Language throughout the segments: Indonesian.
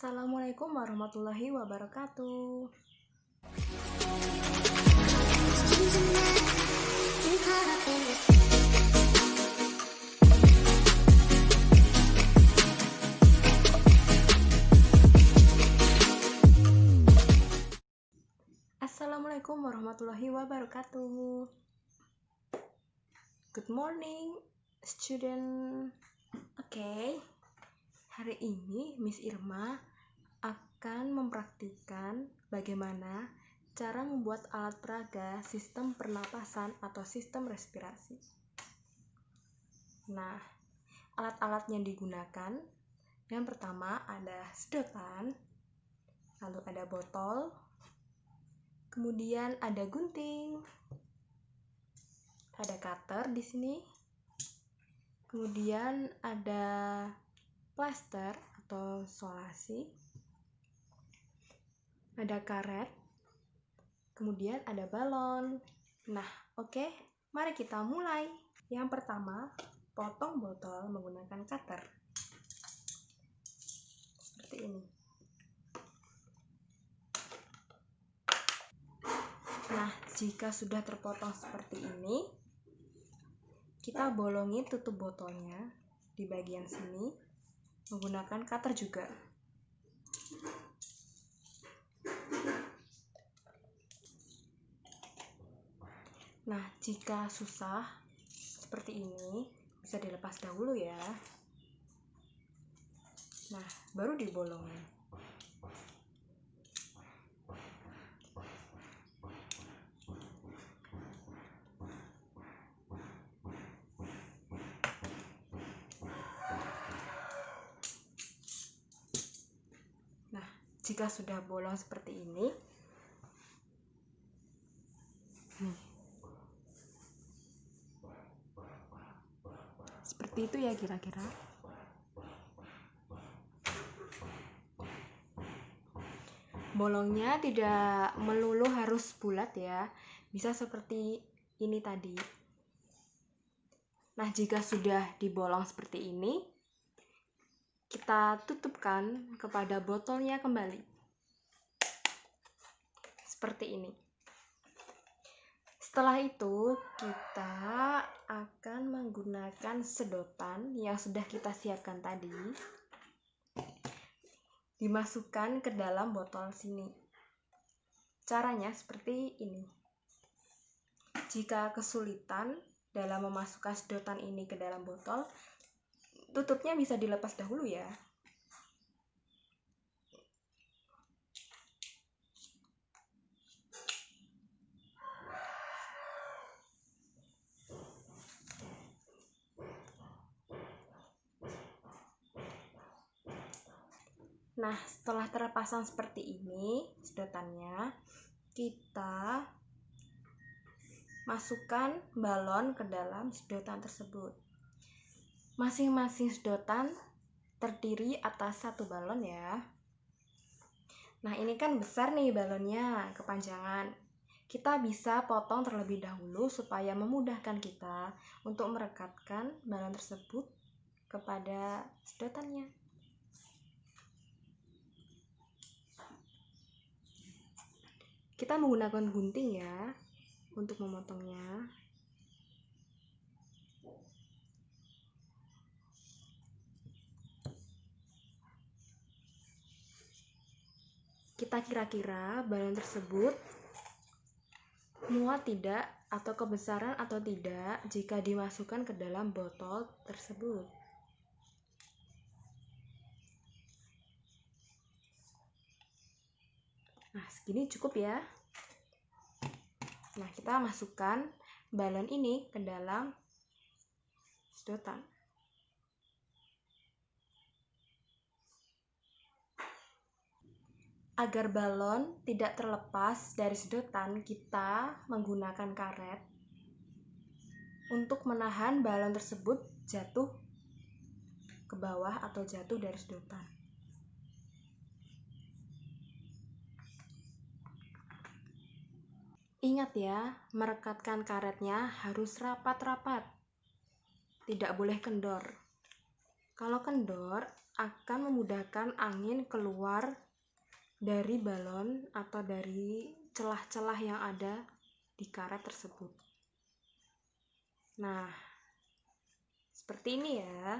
Assalamualaikum warahmatullahi wabarakatuh. Assalamualaikum warahmatullahi wabarakatuh. Good morning, student. Oke. Hari ini Miss Irma akan mempraktikkan bagaimana cara membuat alat peraga sistem pernapasan atau sistem respirasi. Nah, alat-alat yang digunakan yang pertama ada sedotan, lalu ada botol, kemudian ada gunting, ada cutter di sini, kemudian ada plaster atau solasi, ada karet, kemudian ada balon. Nah, oke, mari kita mulai. Yang pertama, potong botol menggunakan cutter. Seperti ini. Nah, jika sudah terpotong seperti ini, kita bolongi tutup botolnya di bagian sini menggunakan cutter juga. Nah, jika susah seperti ini, bisa dilepas dahulu ya. Nah, baru dibolongi. Nah, jika sudah bolong seperti ini, nih, seperti itu ya kira-kira. Bolongnya tidak melulu harus bulat ya, bisa seperti ini tadi. Nah, jika sudah dibolong seperti ini, kita tutupkan kepada botolnya kembali. Seperti ini. Setelah itu, kita akan menggunakan sedotan yang sudah kita siapkan tadi. Dimasukkan ke dalam botol sini. Caranya seperti ini. Jika kesulitan dalam memasukkan sedotan ini ke dalam botol, tutupnya bisa dilepas dahulu ya. Nah, setelah terpasang seperti ini sedotannya, kita masukkan balon ke dalam sedotan tersebut. Masing-masing sedotan terdiri atas satu balon ya. Nah, ini kan besar nih balonnya, kepanjangan. Kita bisa potong terlebih dahulu supaya memudahkan kita untuk merekatkan balon tersebut kepada sedotannya. Kita menggunakan gunting ya untuk memotongnya. Kita kira-kira balon tersebut muat tidak atau kebesaran atau tidak jika dimasukkan ke dalam botol tersebut. Nah, segini cukup ya. Nah, kita masukkan balon ini ke dalam sedotan. Agar balon tidak terlepas dari sedotan, kita menggunakan karet untuk menahan balon tersebut jatuh ke bawah atau jatuh dari sedotan. Ingat ya, merekatkan karetnya harus rapat-rapat. Tidak boleh kendor. Kalau kendor, akan memudahkan angin keluar dari balon atau dari celah-celah yang ada di karet tersebut. Nah, seperti ini ya,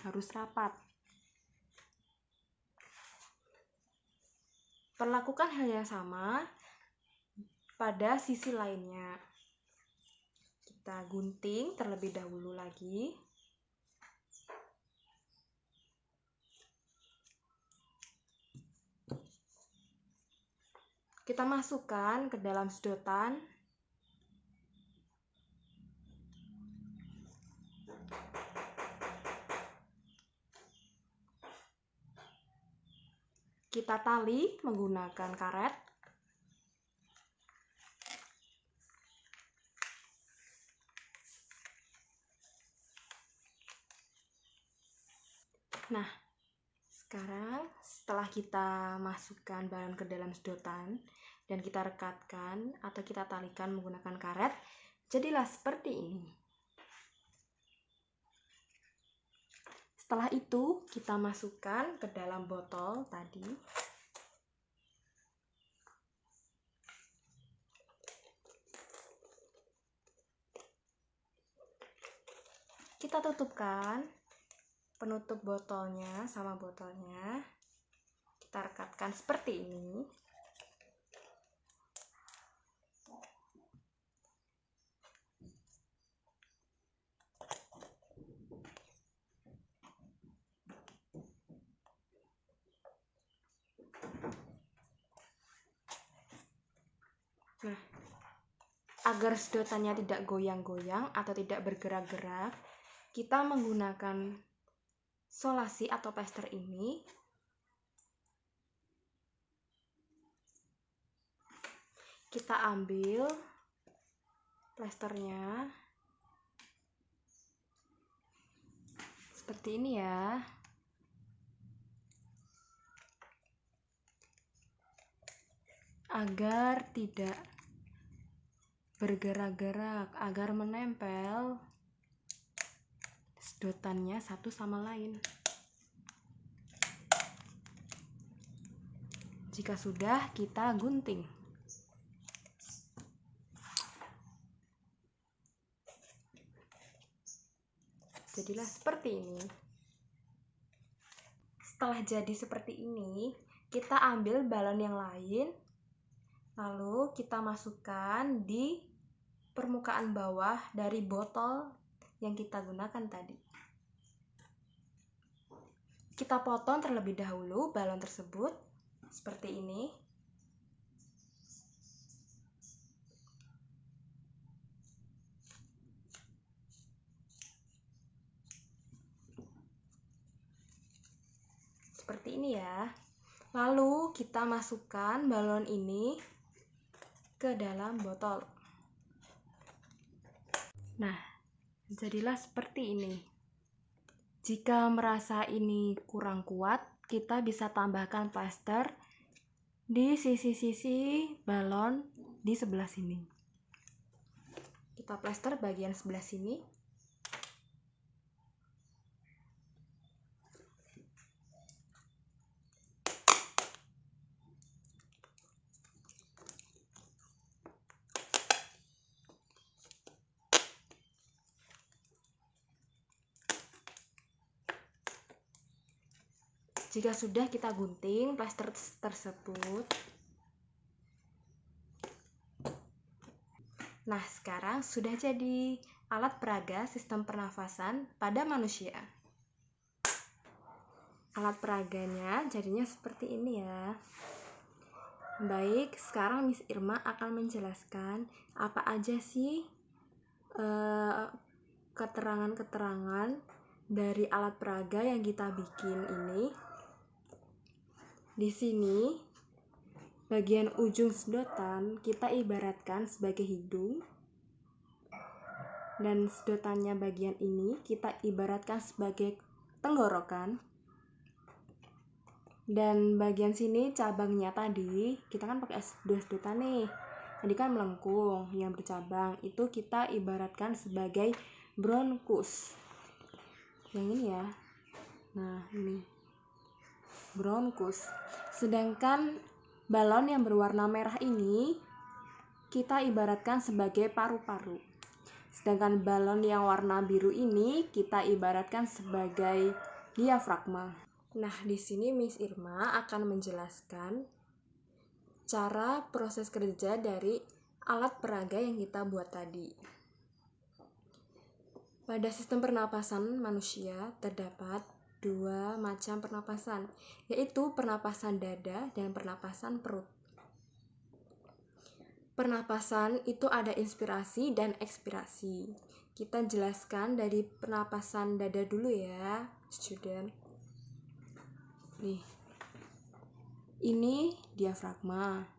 harus rapat. Perlakukan hal yang sama pada sisi lainnya. Kita gunting terlebih dahulu lagi. Kita masukkan ke dalam sedotan. Kita tali menggunakan karet. Nah, sekarang setelah kita masukkan balon ke dalam sedotan dan kita rekatkan atau kita talikan menggunakan karet, jadilah seperti ini. Setelah itu, kita masukkan ke dalam botol tadi. Kita tutupkan penutup botolnya sama botolnya. Kita rekatkan seperti ini. Nah, agar sedotannya tidak goyang-goyang atau tidak bergerak-gerak, kita menggunakan solasi atau plester ini. Kita ambil plesternya seperti ini ya. Agar tidak bergerak-gerak, agar menempel sedotannya satu sama lain. Jika sudah, kita gunting. Jadilah seperti ini. Setelah jadi seperti ini, kita ambil balon yang lain, lalu kita masukkan di permukaan bawah dari botol yang kita gunakan tadi. Kita potong terlebih dahulu balon tersebut seperti ini. Seperti ini ya. Lalu kita masukkan balon ini ke dalam botol. Nah, jadilah seperti ini. Jika merasa ini kurang kuat, kita bisa tambahkan plester di sisi-sisi balon di sebelah sini. Kita plester bagian sebelah sini. Jika sudah, kita gunting plester tersebut. Nah, sekarang sudah jadi alat peraga sistem pernafasan pada manusia. Alat peraganya jadinya seperti ini ya. Baik, sekarang Miss Irma akan menjelaskan apa aja sih keterangan-keterangan dari alat peraga yang kita bikin ini. Di sini, bagian ujung sedotan kita ibaratkan sebagai hidung, dan sedotannya bagian ini kita ibaratkan sebagai tenggorokan. Dan bagian sini cabangnya tadi, kita kan pakai dua sedotan nih. Tadi kan melengkung, yang bercabang itu kita ibaratkan sebagai bronkus. Yang ini ya. Nah, ini bronkus. Sedangkan balon yang berwarna merah ini kita ibaratkan sebagai paru-paru. Sedangkan balon yang warna biru ini kita ibaratkan sebagai diafragma. Nah, di sini Miss Irma akan menjelaskan cara proses kerja dari alat peraga yang kita buat tadi. Pada sistem pernapasan manusia terdapat dua macam pernapasan, yaitu pernapasan dada dan pernapasan perut. Pernapasan itu ada inspirasi dan ekspirasi. Kita jelaskan dari pernapasan dada dulu ya, student. Nih, ini diafragma.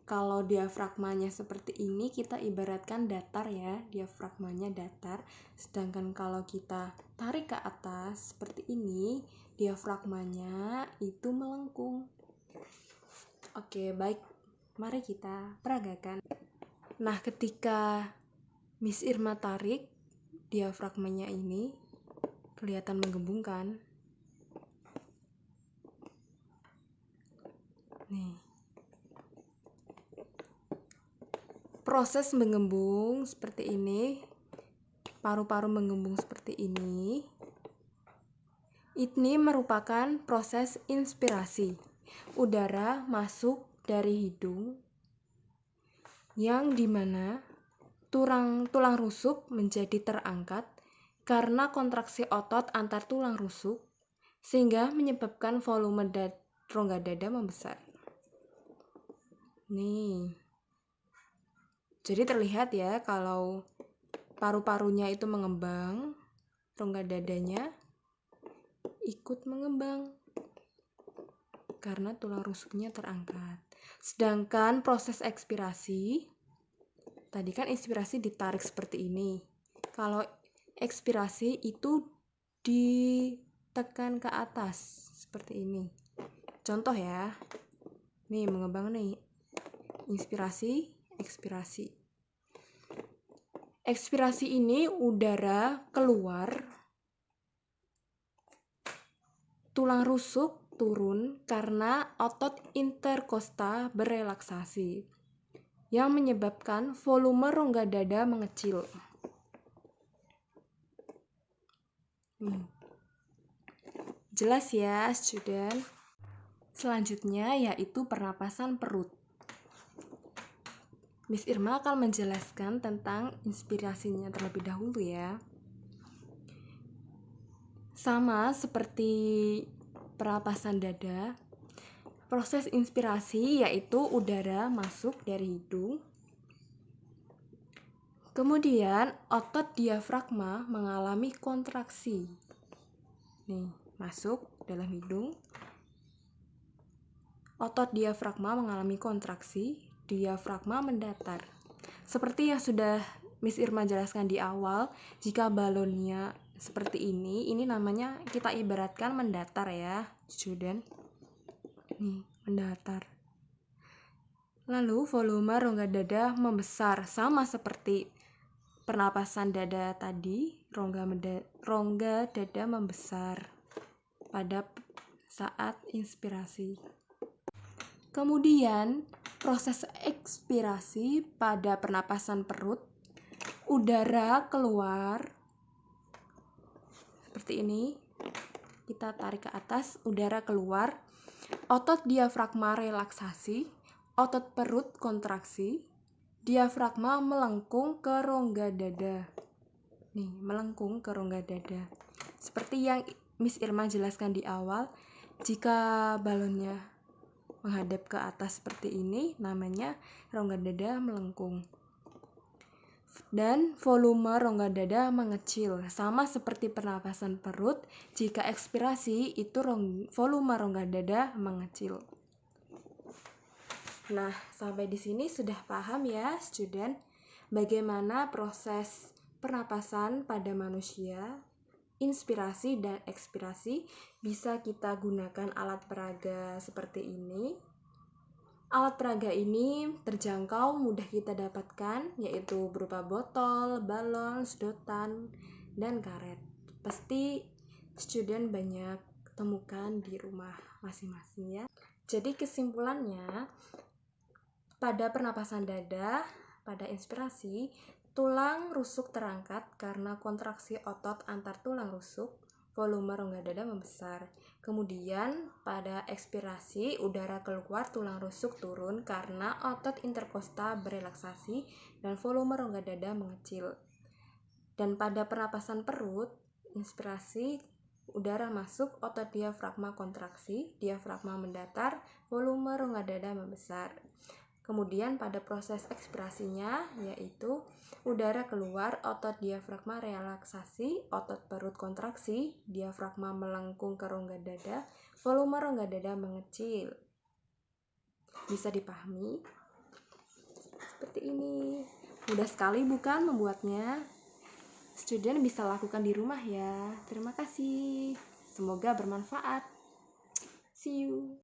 Kalau diafragmanya seperti ini, kita ibaratkan datar ya, diafragmanya datar. Sedangkan kalau kita tarik ke atas seperti ini, diafragmanya itu melengkung. Oke, baik. Mari kita peragakan. Nah, ketika Miss Irma tarik, diafragmanya ini kelihatan menggembung kan? Nih. Proses menggembung seperti ini, paru-paru menggembung seperti ini. Ini merupakan proses inspirasi. Udara masuk dari hidung, yang dimana tulang rusuk menjadi terangkat karena kontraksi otot antar tulang rusuk, sehingga menyebabkan volume rongga dada membesar. Nih, jadi terlihat ya kalau paru-parunya itu mengembang, rongga dadanya ikut mengembang karena tulang rusuknya terangkat. Sedangkan proses ekspirasi, tadi kan inspirasi ditarik seperti ini. Kalau ekspirasi itu ditekan ke atas seperti ini. Contoh ya, nih mengembang nih, inspirasi, ekspirasi. Ekspirasi ini udara keluar, tulang rusuk turun karena otot interkosta berelaksasi, yang menyebabkan volume rongga dada mengecil. Jelas ya, student? Selanjutnya yaitu pernapasan perut. Miss Irma akan menjelaskan tentang inspirasinya terlebih dahulu ya. Sama seperti pernapasan dada, proses inspirasi yaitu udara masuk dari hidung. Kemudian otot diafragma mengalami kontraksi. Nih, masuk dalam hidung. Otot diafragma mengalami kontraksi, diafragma mendatar. Seperti yang sudah Miss Irma jelaskan di awal, jika balonnya seperti ini namanya kita ibaratkan mendatar ya, student. Nih, mendatar. Lalu volume rongga dada membesar, sama seperti pernapasan dada tadi, rongga dada membesar pada saat inspirasi. Kemudian proses ekspirasi pada pernapasan perut, udara keluar seperti ini, kita tarik ke atas, udara keluar, otot diafragma relaksasi, otot perut kontraksi, diafragma melengkung ke rongga dada. Nih, melengkung ke rongga dada. Seperti yang Miss Irma jelaskan di awal, jika balonnya menghadap ke atas seperti ini, namanya rongga dada melengkung. Dan volume rongga dada mengecil, sama seperti pernapasan perut. Jika ekspirasi, itu volume rongga dada mengecil. Nah, sampai di sini sudah paham ya, student, bagaimana proses pernapasan pada manusia, inspirasi dan ekspirasi. Bisa kita gunakan alat peraga seperti ini. Alat peraga ini terjangkau, mudah kita dapatkan, yaitu berupa botol, balon, sedotan, dan karet. Pasti student banyak temukan di rumah masing-masing ya. Jadi kesimpulannya, pada pernapasan dada, pada inspirasi, tulang rusuk terangkat karena kontraksi otot antar tulang rusuk, volume rongga dada membesar. Kemudian pada ekspirasi, udara keluar, tulang rusuk turun karena otot interkosta berelaksasi dan volume rongga dada mengecil. Dan pada pernapasan perut, inspirasi, udara masuk, otot diafragma kontraksi, diafragma mendatar, volume rongga dada membesar. Kemudian pada proses ekspirasinya, yaitu udara keluar, otot diafragma relaksasi, otot perut kontraksi, diafragma melengkung ke rongga dada, volume rongga dada mengecil. Bisa dipahami? Seperti ini. Mudah sekali bukan membuatnya? Student bisa lakukan di rumah ya. Terima kasih. Semoga bermanfaat. See you.